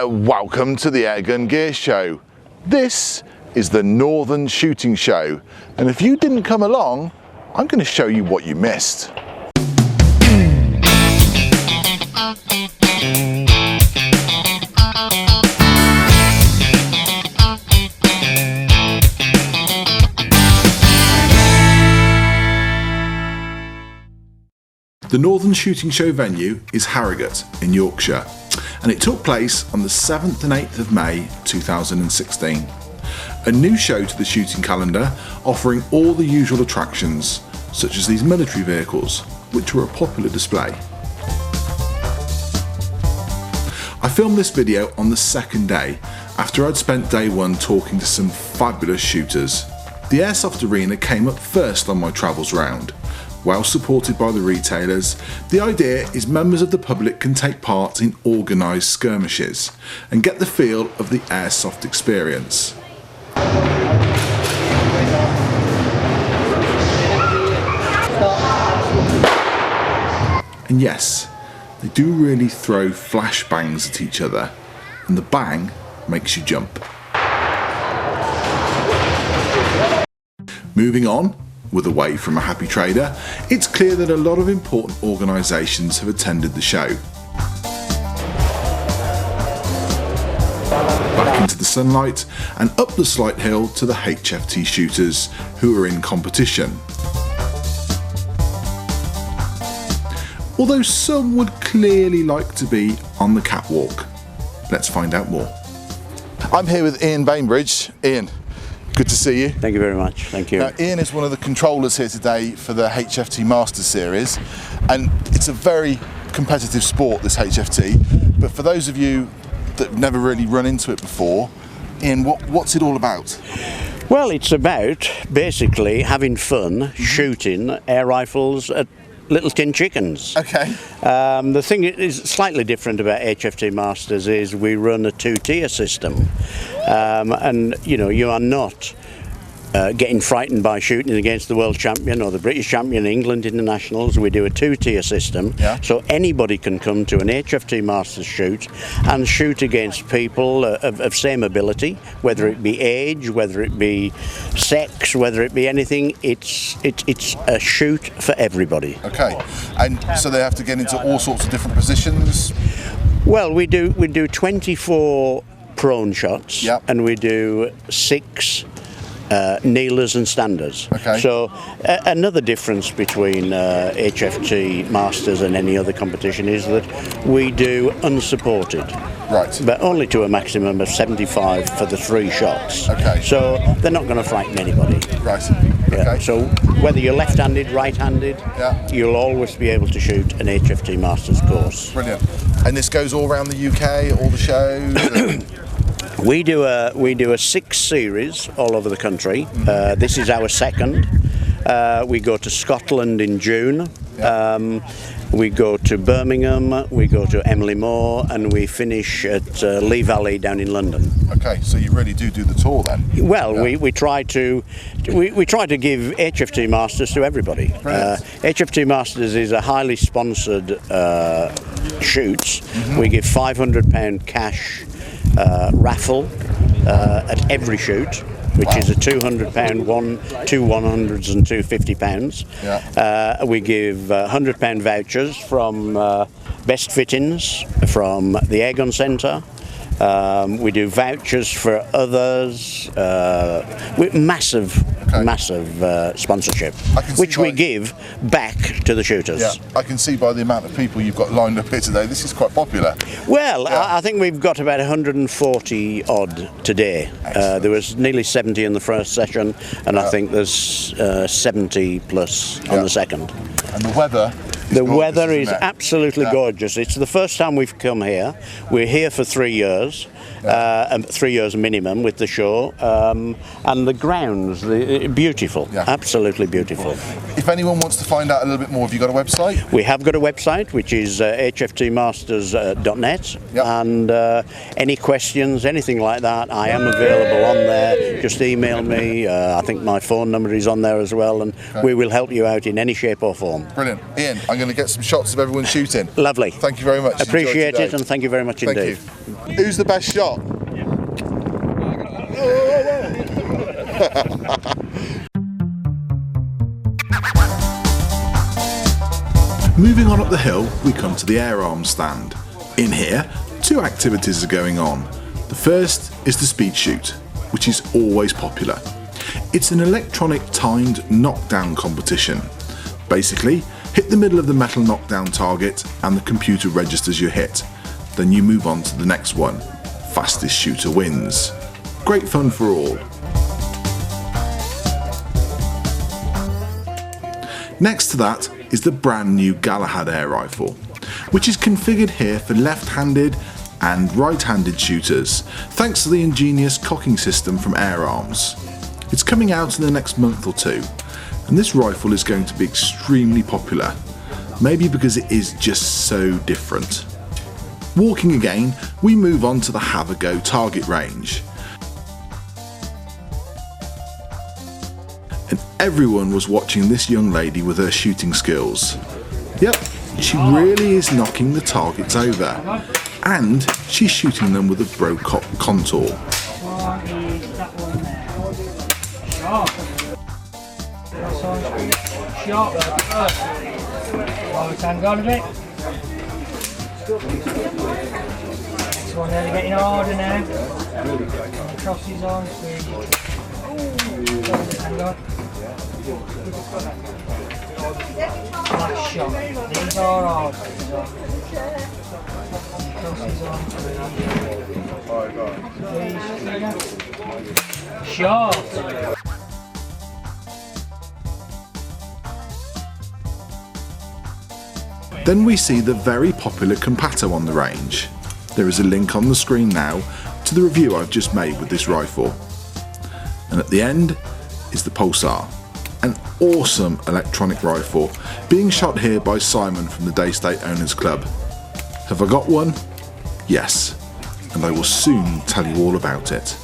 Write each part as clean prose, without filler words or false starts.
Welcome to the AirgunGearShow. This is the Northern Shooting Show, and if you didn't come along, I'm going to show you what you missed. The Northern Shooting Show venue is Harrogate in Yorkshire, and it took place on the 7th and 8th of May 2016. A new show to the shooting calendar, offering all the usual attractions, such as these military vehicles, which were a popular display. I filmed this video on the second day, after I'd spent day one talking to some fabulous shooters. The Airsoft Arena came up first on my travels round. Well supported by the retailers, the idea is members of the public can take part in organised skirmishes and get the feel of the airsoft experience. And yes, they do really throw flashbangs at each other, and the bang makes you jump. Moving on, with Away from a Happy Trader, it's clear that a lot of important organisations have attended the show. Back into the sunlight and up the slight hill to the HFT shooters who are in competition. Although some would clearly like to be on the catwalk. Let's find out more. I'm here with Ian Bainbridge. Ian, good to see you. Thank you very much. Thank you. Now, Ian is one of the controllers here today for the HFT Masters series, and it's a very competitive sport, this HFT, but for those of you that have never really run into it before, Ian, what's it all about? Well, it's about basically having fun shooting air rifles at little tin chickens. Okay. The thing is slightly different about HFT Masters is we run a two-tier system, and you know, you are not getting frightened by shooting against the world champion or the British champion in England in the nationals. We do a two-tier system, so anybody can come to an HFT Masters shoot and shoot against people of same ability, whether it be age, whether it be sex, whether it be anything. It's a shoot for everybody. Okay, and so they have to get into all sorts of different positions? Well, we do 24 prone shots, and we do 6 kneelers and standers. Okay. So another difference between HFT Masters and any other competition is that we do unsupported. Right. But only to a maximum of 75 for the 3 shots. Okay. So they're not going to frighten anybody. Right. Yeah. Okay. So whether you're left-handed, right-handed, you'll always be able to shoot an HFT Masters course. Brilliant. And this goes all around the UK, all the shows? We do a 6 series all over the country. This is our second. We go to Scotland in June. We go to Birmingham. We go to Emily Moor, and we finish at Lee Valley down in London. Okay, so you really do the tour then? Well, we try to give HFT Masters to everybody. HFT Masters is a highly sponsored shoot. We give £500 cash raffle at every shoot, which is a £200, 2 100s and 2 £50. We give £100 vouchers from Best Fittings, from the Airgun Centre. We do vouchers for others, with massive sponsorship, which we give back to the shooters. Yeah, I can see by the amount of people you've got lined up here today, this is quite popular. Well, I think we've got about 140 odd today. There was nearly 70 in the first session, and I think there's 70 plus on the second. And the weather? The weather is absolutely gorgeous. It's the first time we've come here. We're here for 3 years, 3 years minimum with the show, and the grounds, beautiful, absolutely beautiful. if anyone wants to find out a little bit more, have you got a website? We have got a website, which is hftmasters.net, Yep. and any questions, anything like that, I am available on there. Just email me. I think my phone number is on there as well, and we will help you out in any shape or form. Brilliant. Ian, I'm going to get some shots of everyone shooting. Lovely. Thank you very much. Appreciate it, and thank you very much indeed. Thank you. Who's the best shot? Moving on up the hill, we come to the Airarms stand. In here, 2 activities are going on. The first is the speed shoot, which is always popular. It's an electronic timed knockdown competition. Basically, hit the middle of the metal knockdown target and the computer registers your hit. Then you move on to the next one. Fastest shooter wins. Great fun for all. Next to that is the brand new Galahad air rifle, which is configured here for left-handed and right-handed shooters, thanks to the ingenious cocking system from Airarms. It's coming out in the next month or 2, and this rifle is going to be extremely popular, maybe because it is just so different. Walking again, we move on to the Have a Go target range. And everyone was watching this young lady with her shooting skills. Yep, she really is knocking the targets over, and she's shooting them with a Brocock contour. Next one, they're getting harder now. Crosses on, hang on. Last shot. These are hard. Crosses on. Shot. Then we see the very popular Compato on the range. There is a link on the screen now to the review I've just made with this rifle. And at the end is the Pulsar, an awesome electronic rifle being shot here by Simon from the Daystate Owners Club. Have I got one? Yes, and I will soon tell you all about it.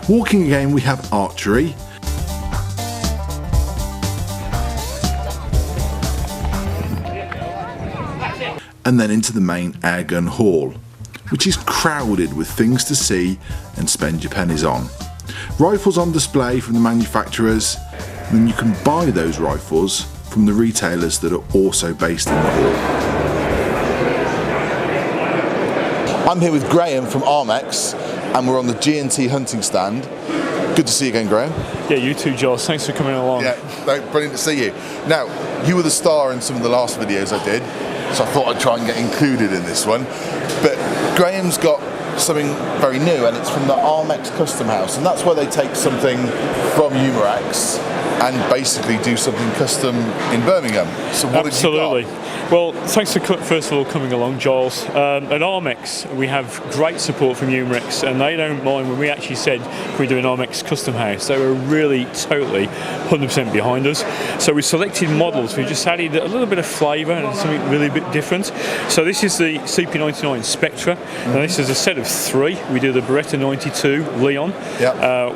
Walking again, we have archery, and then into the main airgun hall, which is crowded with things to see and spend your pennies on. Rifles on display from the manufacturers, and then you can buy those rifles from the retailers that are also based in the hall. I'm here with Graham from Armex, and we're on the GNC Hunting stand. Good to see you again, Graham. Yeah, you too, Giles. Thanks for coming along. Yeah, brilliant to see you. Now, you were the star in some of the last videos I did, so I thought I'd try and get included in this one. But Graham's got something very new, and it's from the Armex Custom House, and that's where they take something from Umarax and basically do something custom in Birmingham. So what Absolutely. have you got? Well, thanks for first of all coming along, Giles. At Armex, we have great support from Umarax, and they don't mind when we actually said we do an Armex custom house. They were really totally 100% behind us. So we selected models. We just added a little bit of flavour and something really a bit different. So this is the CP99 Spectra, and this is a set of 3. We do the Beretta 92 Leon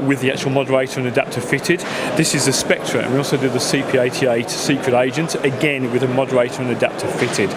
with the actual moderator and adapter fitted. This is the Spectra, and we also do the CP88 Secret Agent, again with a moderator and adapter fitted.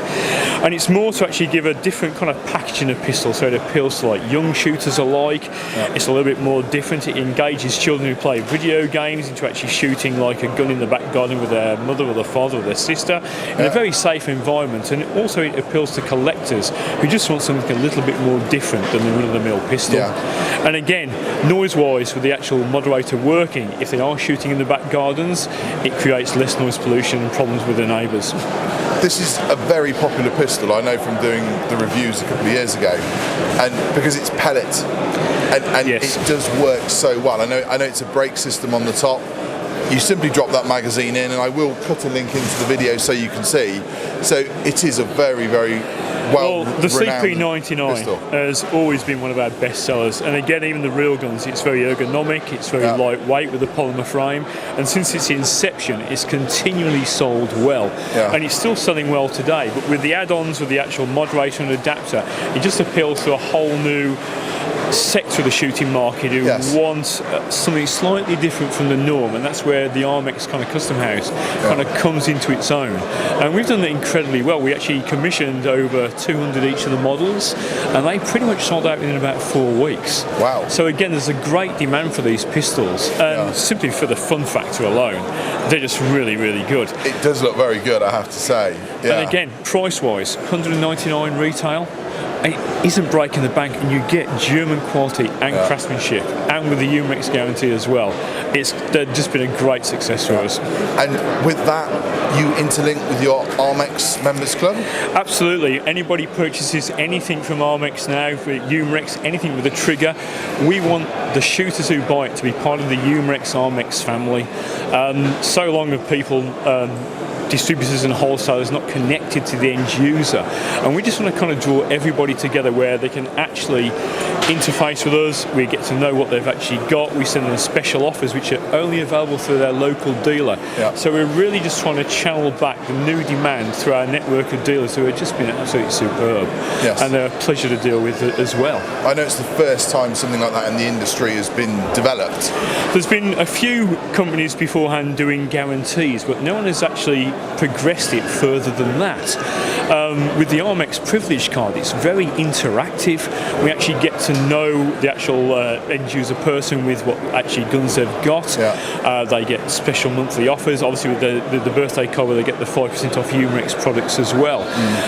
And it's more to actually give a different kind of packaging of pistol, so it appeals to like young shooters alike. It's a little bit more different. It engages children who play video games into actually shooting like a gun in the back garden with their mother or their father or their sister in a very safe environment. And also it appeals to collectors who just want something a little bit more different than the run-of-the-mill pistol. And again, noise-wise, with the actual moderator working, if they are shooting in the back gardens, it creates less noise pollution and problems with their neighbours. this is a very popular pistol. I know from doing the reviews a couple of years ago, and because it's pellet, and yes. it does work so well. I know it's a brake system on the top. You simply drop that magazine in, and I will cut a link into the video so you can see. So it is a very, very well the CP99 has always been one of our best sellers, and again, even the real guns, it's very ergonomic, it's very lightweight with a polymer frame, and since its inception it's continually sold well, and it's still selling well today. But with the add-ons, with the actual moderator and adapter, it just appeals to a whole new sector of the shooting market who wants something slightly different from the norm, and that's where the Armex kind of custom house kind of comes into its own. And we've done that incredibly well. We actually commissioned over 200 each of the models, and they pretty much sold out within about 4 weeks. Wow. So again, there's a great demand for these pistols, and simply for the fun factor alone, they're just really, really good. It does look very good, I have to say. And again, price-wise, $199 retail. It isn't breaking the bank, and you get German quality and craftsmanship, and with the Umex guarantee as well. They've just been a great success for us. And with that, you interlink with your Armex members club? Absolutely. Anybody purchases anything from Armex now, for Umex, anything with a trigger, we want the shooters who buy it to be part of the Umex Armex family. So long have people distributors and wholesalers not connected to the end user, and we just want to kind of draw everybody together where they can actually interface with us. We get to know what they've actually got. We send them special offers which are only available through their local dealer. So we're really just trying to channel back the new demand through our network of dealers who have just been absolutely superb, and they're a pleasure to deal with as well. I know it's the first time something like that in the industry has been developed. There's been a few companies beforehand doing guarantees, but no one has actually progressed it further than that. With the Armex privilege card, it's very interactive. We actually get to know the actual end user person with what actually guns they've got. They get special monthly offers, obviously with the birthday card where they get the 5% off Umex products as well.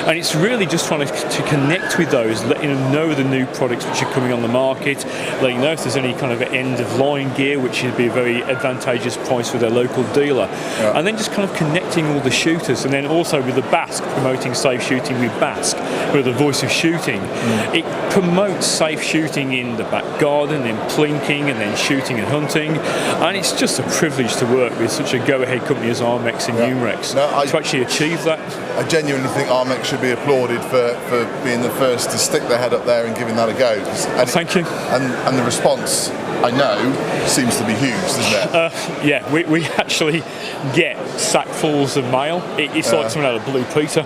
And it's really just trying to connect with those, letting them know the new products which are coming on the market, letting know if there's any kind of end of line gear which would be a very advantageous price for their local dealer. And then just kind of connecting all the shooters, and then also with the BASC, promoting safe shooting with BASC, with the voice of shooting. It promotes safe shooting in the back garden, then plinking, and then shooting and hunting, and it's just a privilege to work with such a go-ahead company as Armex and Umex to actually achieve that. I genuinely think Armex should be applauded for being the first to stick their head up there and giving that a go. Thank you. And the response, I know, seems to be huge, doesn't it? We actually get sackfuls of mail. It's like something out of Blue Peter.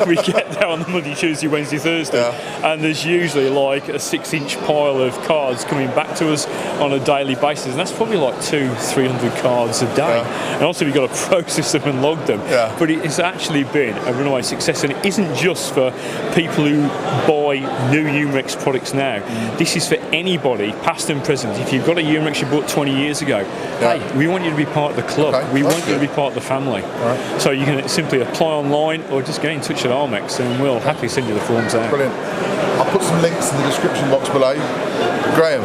We get there on the Monday, Tuesday, Wednesday, Thursday, and there's usually like a 6-inch pile of cards coming back to us on a daily basis, and that's probably like 200-300 cards a day. And also we've got to process them and log them. But it's actually been a runaway success, and it isn't just for people who buy new Umex products now. This is for anybody, past and present. If you've got a Umex you bought 20 years ago, hey, we want you to be part of the club. We want you to be part of the family. So you can simply apply online or just get in touch with Armex, and we'll happily send you the forms out. Brilliant. I'll put some links in the description box below. Graham,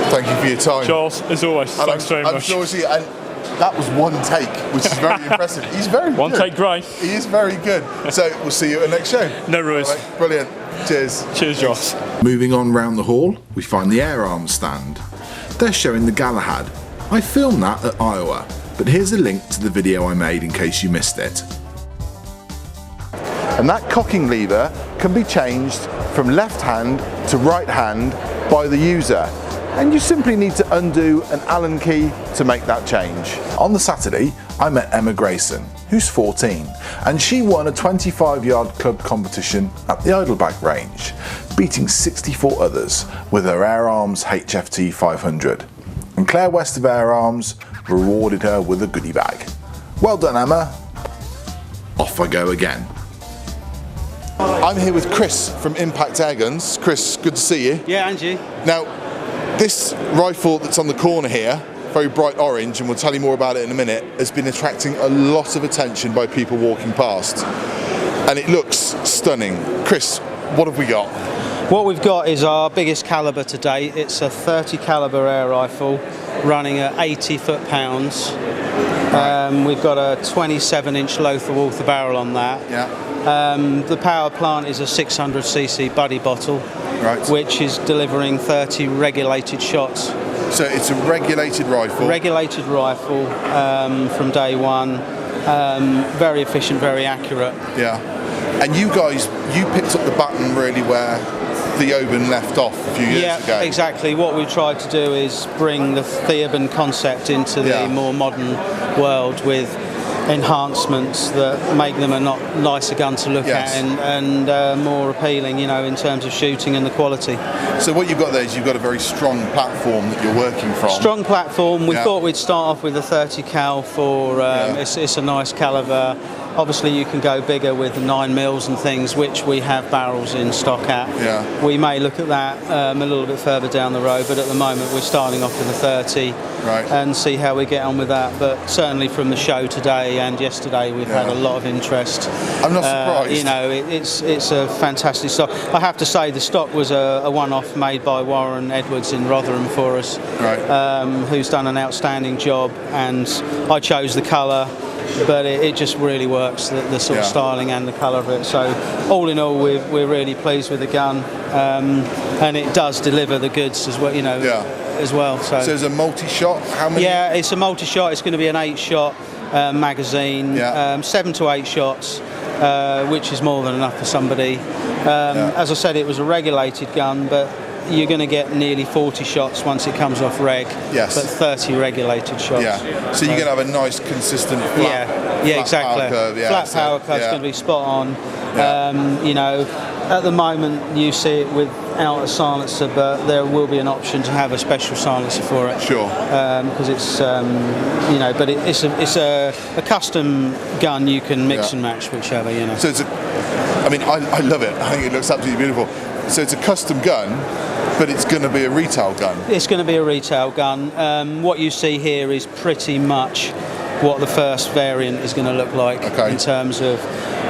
thank you for your time. Charles, as always, thanks very much. I'm sure we'll see you. And that was one take, which is very impressive. He's very good. One take, great. He is very good. So we'll see you at the next show. No worries. Right, brilliant. Cheers. Cheers, Josh. Moving on round the hall, we find the Airarms stand. They're showing the Galahad. I filmed that at Iowa, but here's a link to the video I made in case you missed it. And that cocking lever can be changed from left hand to right hand by the user. And you simply need to undo an Allen key to make that change. On the Saturday, I met Emma Grayson, who's 14, and she won a 25-yard club competition at the Idleback range, beating 64 others with her Airarms HFT 500. And Claire West of Airarms rewarded her with a goodie bag. Well done, Emma. Off I go again. I'm here with Chris from Impact Airguns. Chris, good to see you. Yeah, and you. Now, this rifle that's on the corner here, very bright orange, and we'll tell you more about it in a minute, has been attracting a lot of attention by people walking past. And it looks stunning. Chris, what have we got? What we've got is our biggest caliber to date. It's a 30 caliber air rifle running at 80 foot-pounds. We've got a 27-inch Lothar-Walther barrel on that. Yeah. The power plant is a 600cc buddy bottle, which is delivering 30 regulated shots. So it's a regulated rifle. Regulated rifle from day one. Very efficient, very accurate. Yeah. And you guys, you picked up the baton really where Theoben left off a few years ago. Yeah, exactly. What we've tried to do is bring the Theoben concept into the more modern world with enhancements that make them a nicer gun to look at and more appealing, you know, in terms of shooting and the quality. So what you've got there is you've got a very strong platform that you're working from. Strong platform. We thought we'd start off with a 30 cal for it's a nice caliber. Obviously you can go bigger with the 9mm and things, which we have barrels in stock at. Yeah. We may look at that a little bit further down the road, but at the moment we're starting off with a 30 and see how we get on with that. But certainly from the show today and yesterday we've had a lot of interest. I'm not surprised. You know, it's a fantastic stock. I have to say the stock was a one-off made by Warren Edwards in Rotherham for us, who's done an outstanding job, and I chose the colour. But it just really works, the sort of styling and the colour of it. So all in all, we're really pleased with the gun, and it does deliver the goods as well, you know, as well. So it's a multi-shot. How many? Yeah, it's a multi-shot. It's going to be an 8-shot magazine, 7 to 8 shots, which is more than enough for somebody. As I said, it was a regulated gun, but you're going to get nearly 40 shots once it comes off reg, but 30 regulated shots. Yeah. So you're going to have a nice, consistent flat, exactly. Power curve. Yeah, flat power curve is going to be spot on. You know, at the moment you see it without a silencer, but there will be an option to have a special silencer for it. Sure. Because it's, you know, but it's a custom gun. You can mix and match whichever, you know. So it's I mean, I love it. I think it looks absolutely beautiful. So it's a custom gun, but it's going to be a retail gun. It's going to be a retail gun. What you see here is pretty much what the first variant is going to look like in terms of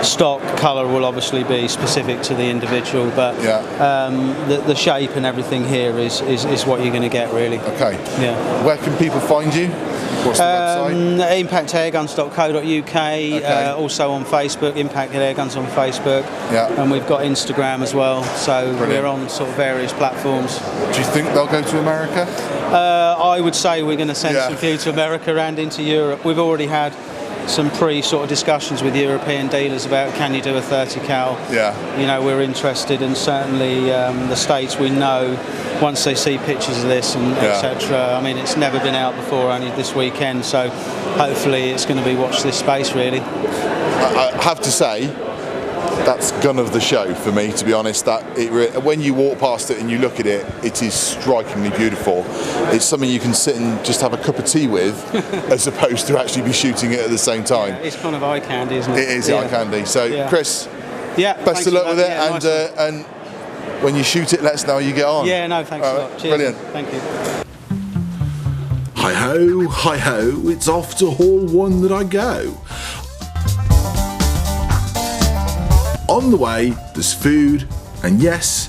stock. Colour will obviously be specific to the individual, but the shape and everything here is what you're going to get, really. Okay. Yeah. Where can people find you? What's the website? impactairguns.co.uk, also on Facebook, Impact Airguns on Facebook, and we've got Instagram as well, so we're on sort of various platforms. Do you think they'll go to America? I would say we're going to send some few to America and into Europe. We've already had some sort of discussions with European dealers about can you do a 30 cal. You know, we're interested, and certainly the States, we know once they see pictures of this and etc. I mean, it's never been out before, only this weekend, so hopefully it's going to be watch this space, really. I have to say that's gun of the show for me, to be honest. That when you walk past it and you look at it, it is strikingly beautiful. It's something you can sit and just have a cup of tea with, as opposed to actually be shooting it at the same time. It's kind of eye candy, isn't it? It is eye candy. So Chris, best of luck with it, and when you shoot it, let us know how you get on. Yeah, no, thanks a lot. Cheers. Brilliant. Thank you. Hi ho, it's off to Hall 1 that I go. On the way, there's food, and yes,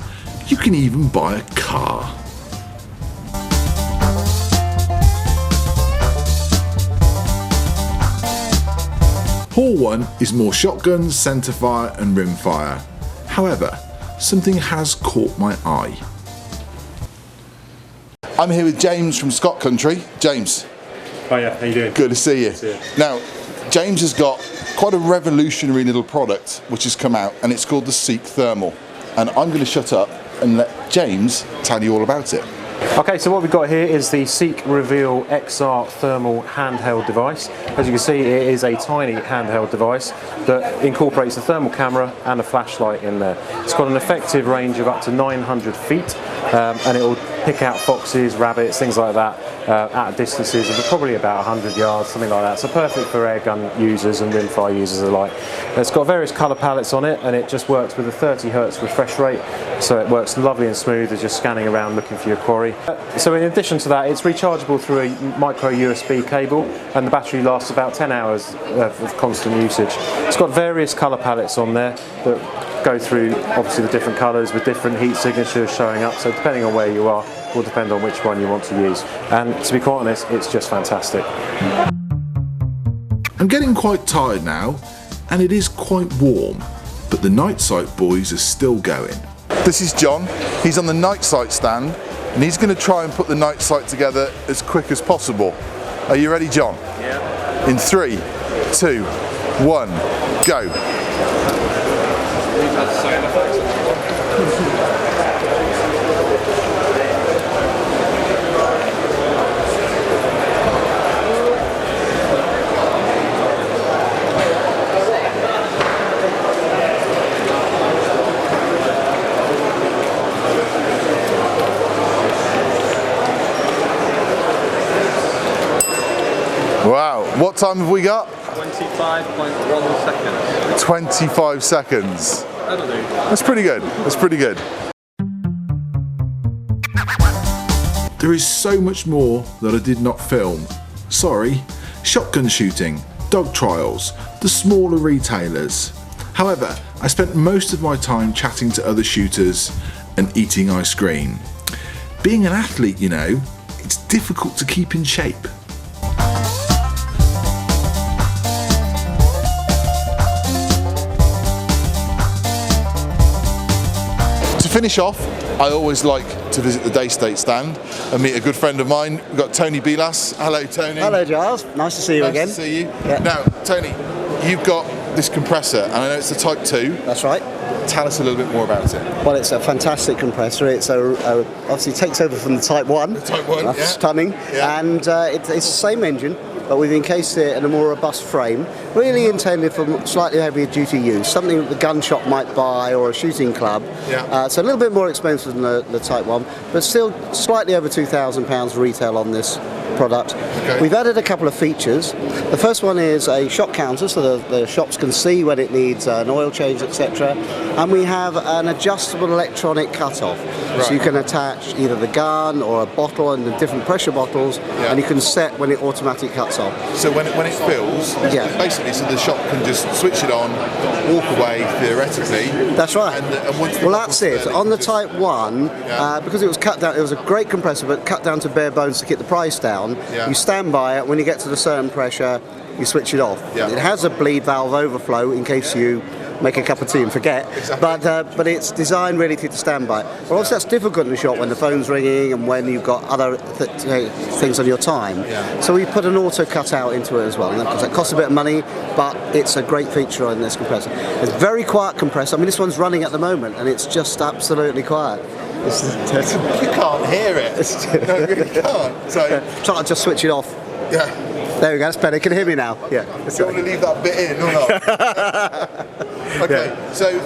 you can even buy a car. Hall 1 is more shotguns, centerfire and rimfire. However, something has caught my eye. I'm here with James from Scott Country. James. Hiya, how you doing? Good to see you. Now, James has got quite a revolutionary little product which has come out, and it's called the Seek Thermal. And I'm going to shut up and let James tell you all about it. Okay, so what we've got here is the Seek Reveal XR thermal handheld device. As you can see, it is a tiny handheld device that incorporates a thermal camera and a flashlight in there. It's got an effective range of up to 900 feet, and it will pick out foxes, rabbits, things like that at distances of probably about 100 yards, something like that. So perfect for airgun users and rimfire users alike. It's got various colour palettes on it, and it just works with a 30 Hz refresh rate, so it works lovely and smooth as you're scanning around looking for your quarry. So in addition to that, it's rechargeable through a micro USB cable, and the battery lasts about 10 hours of constant usage. It's got various colour palettes on there that go through obviously the different colours with different heat signatures showing up, so depending on where you are will depend on which one you want to use, and to be quite honest, it's just fantastic. I'm getting quite tired now, and it is quite warm, but the nitesite boys are still going. This is John. He's on the nitesite stand, and he's going to try and put the nitesite together as quick as possible. Are you ready, John? Yeah. In 3, 2, 1, go. Wow, what time have we got? 25.1 seconds. 25 seconds. That'll do. That's pretty good. That's pretty good. There is so much more that I did not film. Sorry. Shotgun shooting, dog trials, the smaller retailers. However, I spent most of my time chatting to other shooters and eating ice cream. Being an athlete, you know, it's difficult to keep in shape. To finish off, I always like to visit the Daystate stand and meet a good friend of mine. We've got Tony Bilas. Hello, Tony. Hello, Giles. Nice to see you again. Nice to see you. Yeah. Now, Tony, you've got this compressor, and I know it's the Type 2. That's right. Tell us a little bit more about it. Well, it's a fantastic compressor. It's obviously takes over from the Type 1. The Type 1, That's yeah. stunning. Yeah. And it's the same engine, but we've encased it in a more robust frame, really intended for slightly heavier duty use, something that the gun shop might buy or a shooting club. Yeah. So a little bit more expensive than the Type 1, but still slightly over £2,000 retail on this product. Okay. We've added a couple of features. The first one is a shot counter, so the shops can see when it needs an oil change, etc. And we have an adjustable electronic cutoff, so you can attach either the gun or a bottle and the different pressure bottles, and you can set when it automatically cuts off. So when it fills, basically, so the shop can just switch it on, walk away theoretically. That's right. And once Well, that's it. On the Type 1, because it was cut down, it was a great compressor, but cut down to bare bones to keep the price down. Yeah. You stand by it. When you get to the certain pressure, you switch it off. Yeah. It has a bleed valve overflow in case you make a cup of tea and forget. Exactly. But it's designed really to stand by. Well, also that's difficult in the shop when the phone's ringing and when you've got other things on your time. Yeah. So we put an auto cutout into it as well. And that costs a bit of money, but it's a great feature on this compressor. It's a very quiet compressor. I mean, this one's running at the moment, and it's just absolutely quiet. You can't hear it. No, you really can't. So I'll just switch it off. yeah. There we go, that's better. Can you hear me now? Yeah. You want to leave that bit in or not? Okay, so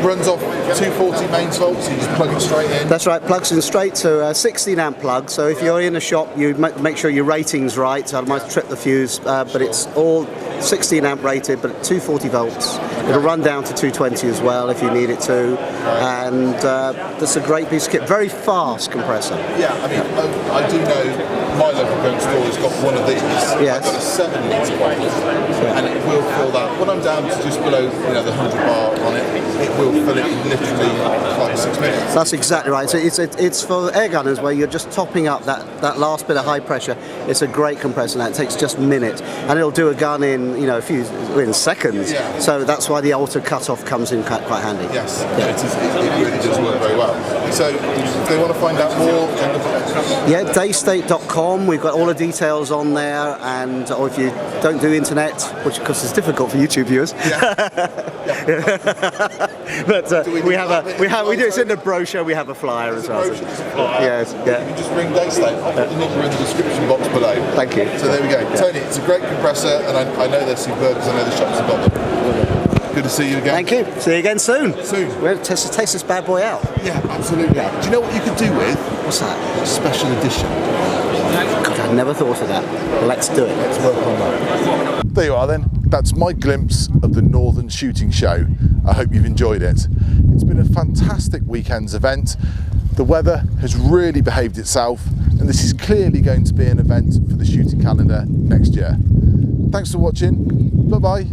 runs off 240 mains volts, so you just plug it straight in. That's right, plugs in straight to a 16 amp plug, so if you're in a shop you make sure your rating's right, so I might trip the fuse, but it's all 16 amp rated, but at 240 volts. It'll run down to 220 as well if you need it to, and that's a great piece of kit. Very fast compressor. Yeah, I mean, I do know my local gun store has got one of these. Yes. I've got a 7 litre bottle, and it will fill that. When I'm down to just below, the 100 bar on it, it will fill it in literally like 6 minutes. That's exactly right. So it's for airgunners where you're just topping up that last bit of high pressure. It's a great compressor now. It takes just minutes, and it'll do a gun in in seconds. Yeah. So that's why the auto cutoff comes in quite handy. Yes, it really does work very well. So if they want to find out more, yeah, daystate.com. We've got all the details on there, and or if you don't do internet, which of course is difficult for YouTube viewers. But we do. It's in the brochure. We have a flyer as well. Yes, yeah. You just ring Daystate. I'll put the number in the description box below. Thank you. So there we go. Tony, it's a great compressor, and I know they're superb because I know the shops have got them. Good to see you again. Thank you. See you again soon. We'll test this bad boy out. Yeah, absolutely. Do you know what you could do with? What's that? Special edition. God, I never thought of that. Well, let's do it. Let's work on that. There you are then. That's my glimpse of the Northern Shooting Show. I hope you've enjoyed it. It's been a fantastic weekend's event. The weather has really behaved itself, and this is clearly going to be an event for the shooting calendar next year. Thanks for watching. Bye-bye.